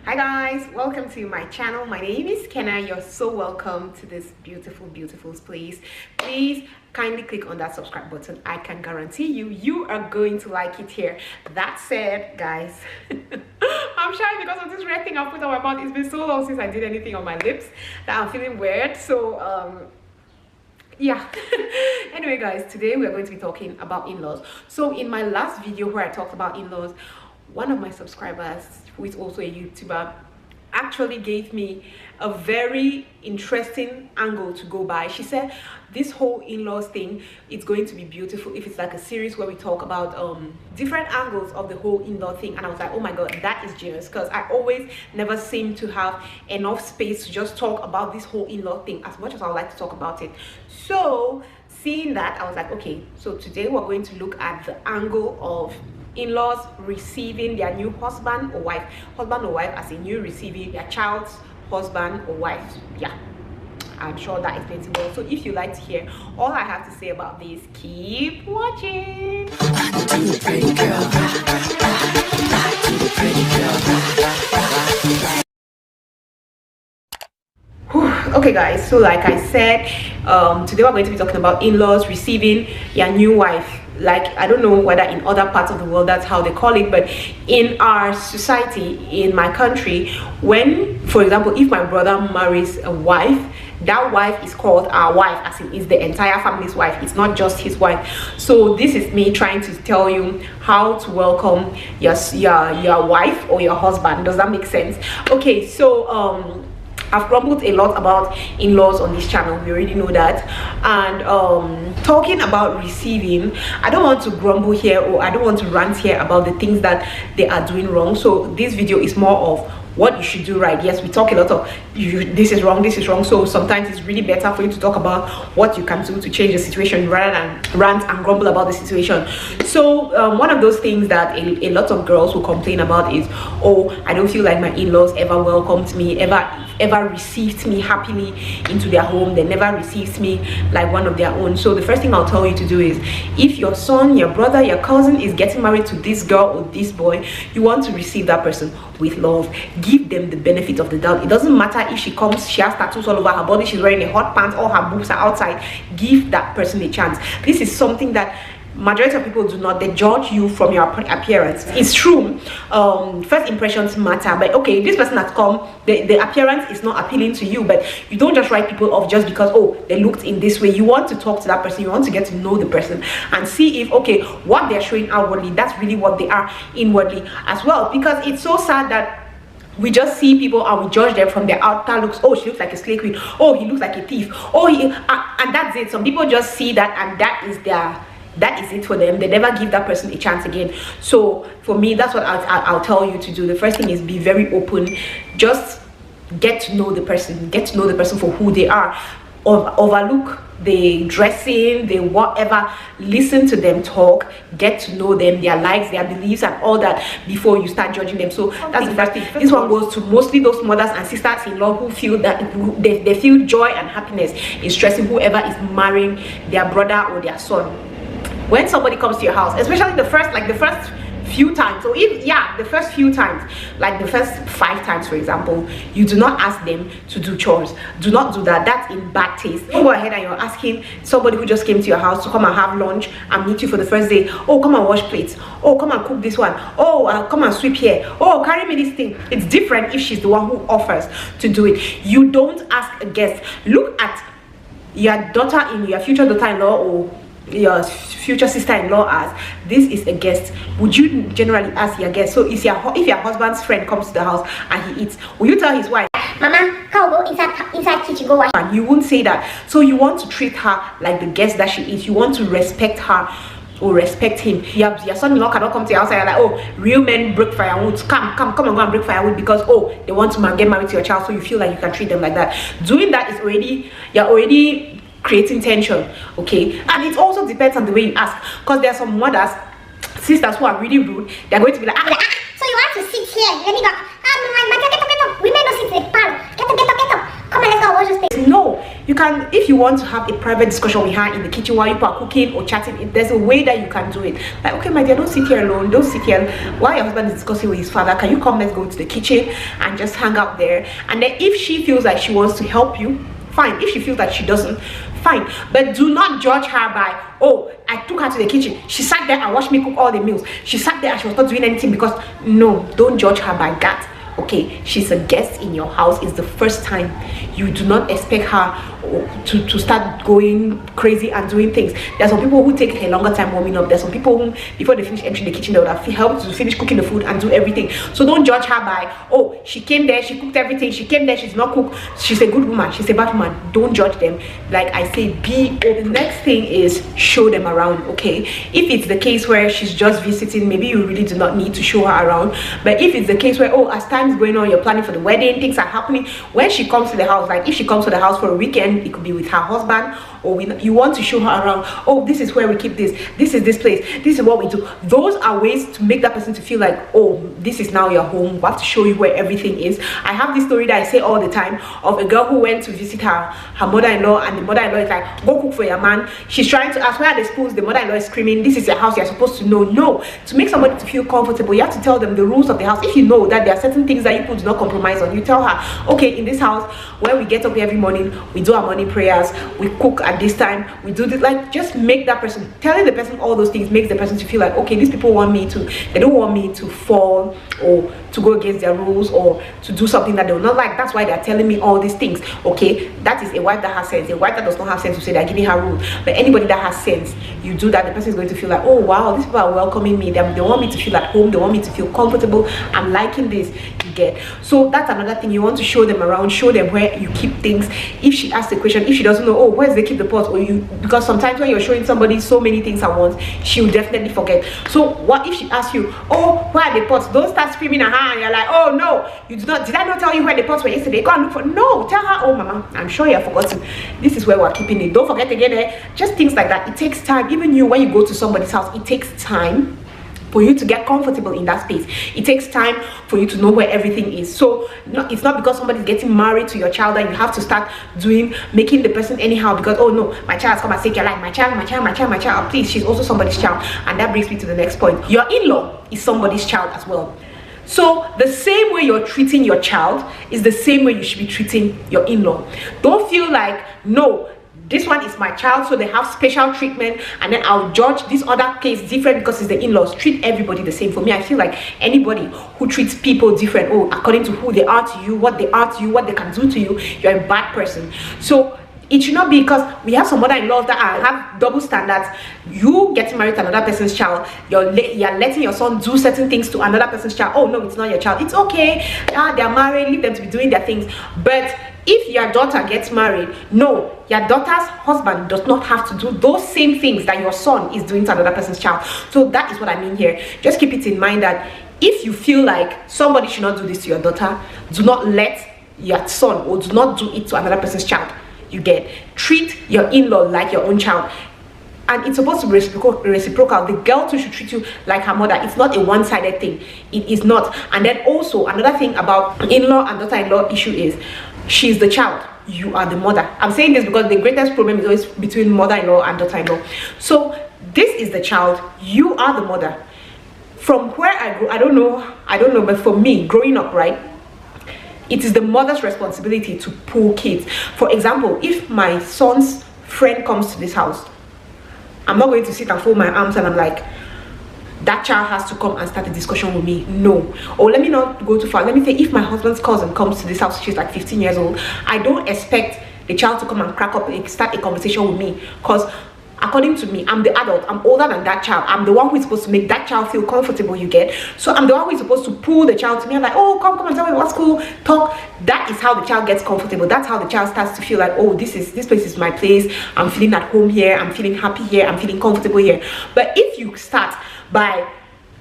Hi guys, welcome to my channel. My name is Kenna. You're so welcome to this beautiful place. Please kindly click on that subscribe button. I can guarantee you are going to like it here. That said, guys, I'm shy because of this red thing I put on my mouth. It's been so long since I did anything on my lips that I'm feeling weird. So yeah. Anyway guys, today we are going to be talking about in-laws. So in my last video where I talked about in-laws, one of my subscribers, who is also a YouTuber, actually gave me a very interesting angle to go by. She said this whole in-laws thing, it's going to be beautiful if it's like a series where we talk about different angles of the whole in-law thing. And I was like, oh my god, that is genius, because I always never seem to have enough space to just talk about this whole in-law thing as much as I would like to talk about it. So seeing that, I was like, okay, so today we're going to look at the angle of in-laws receiving their new husband or wife as a new receiving their child's husband or wife. Yeah, I'm sure that explains it well. So if you like to hear all I have to say about this, keep watching. Okay guys, so like I said, today we're going to be talking about in-laws receiving their new wife. Like, I don't know whether in other parts of the world that's how they call it, but in our society, in my country, when, for example, if my brother marries a wife, that wife is called our wife, as in is the entire family's wife. It's not just his wife. So this is me trying to tell you how to welcome your wife or your husband. Does that make sense? Okay, so I've grumbled a lot about in-laws on this channel, we already know that. And talking about receiving, I don't want to grumble here, or I don't want to rant here about the things that they are doing wrong. So this video is more of what you should do right. Yes, we talk a lot of this is wrong, so sometimes it's really better for you to talk about what you can do to change the situation rather than rant and grumble about the situation. So one of those things that a lot of girls will complain about is, oh, I don't feel like my in-laws ever welcomed me, ever received me happily into their home. They never received me like one of their own. So the first thing I'll tell you to do is, if your son, your brother, your cousin is getting married to this girl or this boy, you want to receive that person with love. Give them the benefit of the doubt. It doesn't matter if she comes, she has tattoos all over her body, she's wearing a hot pants, all her boobs are outside. Give that person a chance. This is something that majority of people do not. They judge you from your appearance. It's true, first impressions matter, but okay, this person has come, the appearance is not appealing to you, but you don't just write people off just because, oh, they looked in this way. You want to talk to that person, you want to get to know the person and see if, okay, what they're showing outwardly, that's really what they are inwardly as well. Because it's so sad that we just see people and we judge them from their outer looks. Oh, she looks like a slay queen. Oh, he looks like a thief. Oh, and that's it. Some people just see that and that is it for them. They never give that person a chance again. So for me, that's what I'll tell you to do. The first thing is be very open. Just get to know the person. Get to know the person for who they are. Overlook the dressing, the whatever. Listen to them talk. Get to know them, their likes, their beliefs, and all that before you start judging them. So that's the first thing. This one goes to mostly those mothers and sisters-in-law who feel that they feel joy and happiness in stressing whoever is marrying their brother or their son. When somebody comes to your house, especially the first few times, or if the first few times, like the first 5 times for example, you do not ask them to do chores. Do not do that. That's in bad taste. Don't go ahead and you're asking somebody who just came to your house to come and have lunch and meet you for the first day. Oh, come and wash plates. Oh, come and cook this one. Oh, come and sweep here. Oh, carry me this thing. It's different if she's the one who offers to do it. You don't ask a guest. Look at your your future daughter-in-law or your future sister-in-law as this is a guest. Would you generally ask your guest? So if your husband's friend comes to the house and he eats, will you tell his wife, Mama, can go inside kitchen, go wash? And you won't say that. So you want to treat her like the guest that she is. You want to respect her or respect him. Your son-in-law cannot come to your house and you're like, oh, real men break firewood. Come and go and break firewood because, oh, they want to get married to your child, so you feel like you can treat them like that. Doing that is you're already creating tension, okay? And it also depends on the way you ask, because there are some mothers, sisters who are really rude. They're going to be like, so you want to sit here? Let me go. Women don't sit in the parlor. Get up. Come on, let's go wash your face. No, You can, if you want to have a private discussion with her in the kitchen while you are cooking or chatting, there's a way that you can do it. Like, okay, my dear, don't sit here alone, don't sit here while your husband is discussing with his father. Can you come, let's go to the kitchen and just hang out there? And then if she feels like she wants to help you, fine. If she feels like she doesn't, fine. But do not judge her by, oh, I took her to the kitchen, she sat there and watched me cook all the meals, she sat there and she was not doing anything. Because no, don't judge her by that. Okay, she's a guest in your house. It's the first time. You do not expect her to start going crazy and doing things. There's some people who take a longer time warming up. There's some people who, before they finish entering the kitchen, they would have helped to finish cooking the food and do everything. So don't judge her by, oh, she came there, she cooked everything, she came there, she's not cooked, she's a good woman, she's a bad woman. Don't judge them. Like I say, be open. The next thing is show them around. Okay, if it's the case where she's just visiting, maybe you really do not need to show her around. But if it's the case where, oh, as time's going on, you're planning for the wedding, things are happening, when she comes to the house, like if she comes to the house for a weekend, it could be with her husband, or you want to show her around, oh, this is where we keep this is this place, this is what we do. Those are ways to make that person to feel like, oh, this is now your home. We have to show you where everything is. I have this story that I say all the time of a girl who went to visit her mother-in-law, and the mother-in-law is like, go cook for your man. She's trying to ask, where are the spoons? The mother-in-law is screaming, this is your house, you're supposed to know. No, to make somebody to feel comfortable, you have to tell them the rules of the house. If you know that there are certain things that you do not compromise on, you tell her, okay, in this house, when we get up every morning, we do our morning prayers, we cook at this time, we do this. Like, just make that person, telling the person all those things makes the person to feel like, okay, these people want me to, they don't want me to fall or to go against their rules or to do something that they will not like. That's why they're telling me all these things. Okay, that is a wife that has sense. A wife that does not have sense to say they're giving her rules. But anybody that has sense, you do that, the person is going to feel like, oh wow, these people are welcoming me, they want me to feel at home, they want me to feel comfortable, I'm liking this. You get? So that's another thing. You want to show them around, show them where you keep things. If she asks a question, if she doesn't know, oh, where do they keep the pot, or you, because sometimes when you're showing somebody so many things at once, she will definitely forget. So what if she asks you, oh, where are the pots? Don't start screaming at her and you're like, oh no, you do not, did I not tell you where the pots were yesterday? Go and look for, no, tell her, oh mama, I'm sure you have forgotten, this is where we're keeping it, don't forget again. Just things like that. It takes time. Even you, when you go to somebody's house, it takes time for you to get comfortable in that space. It takes time for you to know where everything is. So it's not because somebody's getting married to your child that you have to start making the person anyhow, because, oh no, my child's come and take your life, my child, please, she's also somebody's child. And that brings me to the next point. Your in-law is somebody's child as well. So the same way you're treating your child is the same way you should be treating your in-law. Don't feel like, no, this one is my child, so they have special treatment, and then I'll judge this other case different because it's the in-laws. Treat everybody the same. For me, I feel like anybody who treats people different, oh, according to who they are to you, what they are to you, what they can do to you, you're a bad person. So it should not be, because we have some mother-in-laws that have double standards. You getting married to another person's child, you're letting your son do certain things to another person's child. Oh no, it's not your child, it's okay, they're married, leave them to be doing their things. But if your daughter gets married, no, your daughter's husband does not have to do those same things that your son is doing to another person's child. So that is what I mean here. Just keep it in mind that if you feel like somebody should not do this to your daughter, do not let your son, or do not do it to another person's child. You get? Treat your in-law like your own child. And it's supposed to be reciprocal. The girl too should treat you like her mother. It's not a one-sided thing. It is not. And then also another thing about in-law and daughter-in-law issue is, she's the child, you are the mother. I'm saying this because the greatest problem is always between mother-in-law and daughter-in-law. So this is the child, you are the mother. From where I grew, I don't know, but for me, growing up, right, it is the mother's responsibility to pull kids. For example, if my son's friend comes to this house, I'm not going to sit and fold my arms and I'm like, that child has to come and start a discussion with me. No. Or let me not go too far. Let me say, if my husband's cousin comes to this house, she's like 15 years old, I don't expect the child to come and crack up and start a conversation with me, because according to me, I'm the adult, I'm older than that child, I'm the one who is supposed to make that child feel comfortable, you get? So I'm the one who is supposed to pull the child to me. I'm like, oh, come and tell me what's cool, talk. That is how the child gets comfortable. That's how the child starts to feel like, oh, this place is my place, I'm feeling at home here, I'm feeling happy here, I'm feeling comfortable here. But if you start by,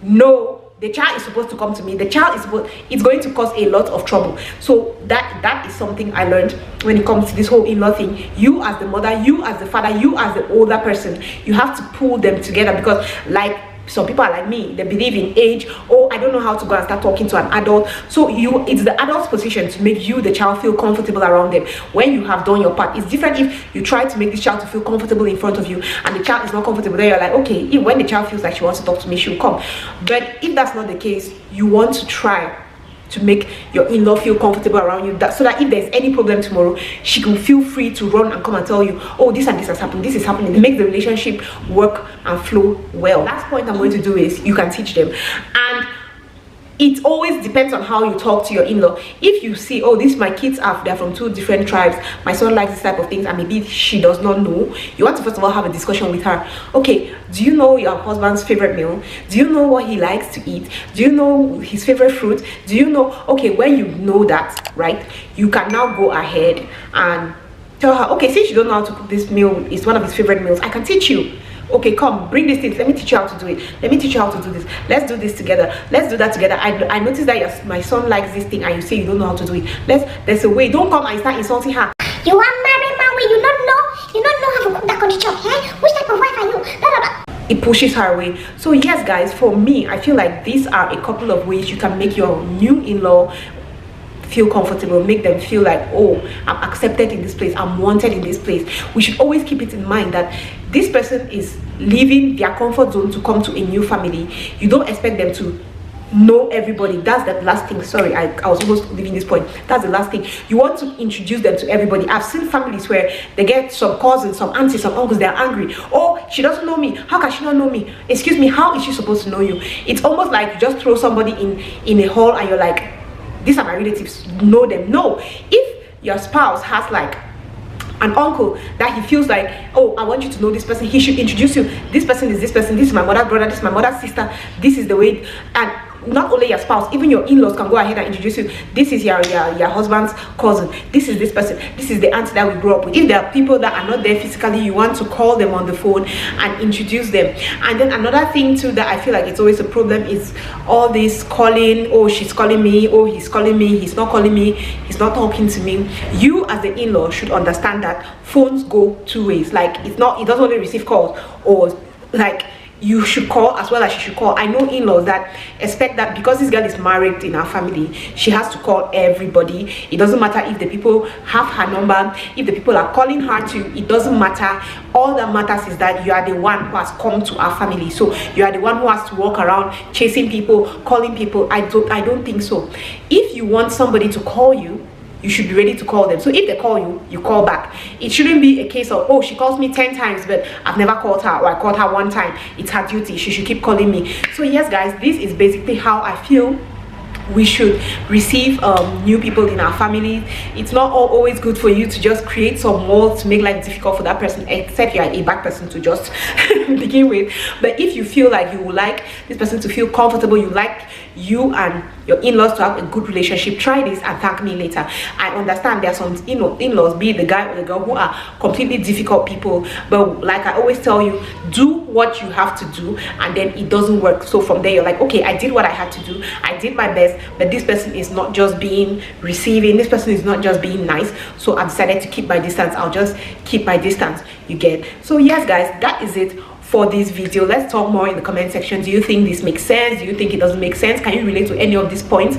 no, the child is supposed to come to me, the child is supposed, it's going to cause a lot of trouble. So that is something I learned when it comes to this whole in-law thing. You as the mother, you as the father, you as the older person, you have to pull them together, because like some people are like me, they believe in age. Oh, I don't know how to go and start talking to an adult. So it's the adult's position to make you, the child, feel comfortable around them. When you have done your part, it's different if you try to make this child to feel comfortable in front of you and the child is not comfortable. Then you're like, okay, when the child feels like she wants to talk to me, she'll come. But if that's not the case, you want to try to make your in-law feel comfortable around you, so that if there's any problem tomorrow, she can feel free to run and come and tell you, oh, this and this has happened, this is happening. It makes the relationship work and flow well. Last point I'm going to do is you can teach them. And it always depends on how you talk to your in-law. If you see, oh, my kids they're from 2 different tribes, my son likes this type of things, and maybe she does not know, you want to first of all have a discussion with her. Okay, do you know your husband's favorite meal? Do you know what he likes to eat? Do you know his favorite fruit? Do you know? Okay, when you know that, right, you can now go ahead and tell her, okay, since you don't know how to cook this meal, it's one of his favorite meals, I can teach you. Okay, come, bring these things, let me teach you how to do it, let me teach you how to do this, let's do this together, let's do that together. I noticed that my son likes this thing and you say you don't know how to do it. There's a way. Don't come and start insulting her. You are married man when you don't know how to cook that condition. Hey, which type of wife are you? It pushes her away. So yes guys, for me, I feel like these are a couple of ways you can make your new in-law feel comfortable, make them feel like, oh, I'm accepted in this place, I'm wanted in this place. We should always keep it in mind that this person is leaving their comfort zone to come to a new family. You don't expect them to know everybody. That's the last thing. Sorry, I was almost leaving this point. That's the last thing. You want to introduce them to everybody. I've seen families where they get some cousins, some aunties, some uncles, they're angry. Oh, she doesn't know me, how can she not know me? Excuse me, how is she supposed to know you? It's almost like you just throw somebody in a hall and you're like, these are my relatives, know them. No, if your spouse has like an uncle that he feels like, oh, I want you to know this person, he should introduce you. This person is this person, this is my mother's brother, this is my mother's sister, this is the way. And not only your spouse, even your in-laws can go ahead and introduce you. This is your husband's cousin, this is this person, this is the auntie that we grew up with. If there are people that are not there physically, you want to call them on the phone and introduce them. And then another thing too that I feel like it's always a problem is all this calling. Oh, she's calling me, oh, he's calling me, he's not calling me, he's not talking to me. You as the in-law should understand that phones go 2 ways. Like it doesn't only receive calls, or like you should call as well as she should call. I know in-laws that expect that because this girl is married in our family, she has to call everybody. It doesn't matter if the people have her number, if the people are calling her to, it doesn't matter. All that matters is that you are the one who has come to our family. So you are the one who has to walk around chasing people, calling people. I don't think so. If you want somebody to call you, you should be ready to call them. So if they call you, you call back. It shouldn't be a case of, oh, she calls me 10 times but I've never called her, or I called her 1 time. It's her duty, she should keep calling me. So yes guys, this is basically how I feel we should receive new people in our family. It's not always good for you to just create some walls to make life difficult for that person, except you are a bad person to just begin with. But if you feel like you would like this person to feel comfortable, you like you and your in-laws to have a good relationship, try this and thank me later. I understand there are some in-laws, be it the guy or the girl, who are completely difficult people, but like I always tell you, do what you have to do, and then it doesn't work. So from there you're like, okay, I did what I had to do, I did my best, but this person is not just being receiving, this person is not just being nice, so I decided to keep my distance. I'll just keep my distance, you get. So yes guys, that is it for this video. Let's talk more in the comment section. Do you think this makes sense? Do you think it doesn't make sense? Can you relate to any of these points?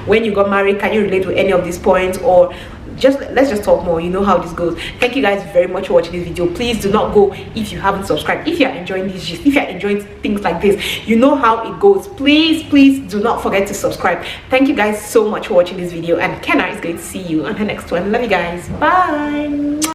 When you got married, can you relate to any of these points? Or let's just talk more. You know how this goes. Thank you guys very much for watching this video. Please do not go if you haven't subscribed. If you are enjoying this gist, if you are enjoying things like this, you know how it goes. Please do not forget to subscribe. Thank you guys so much for watching this video, and Kenna is going to see you on her next one. Love you guys. Bye.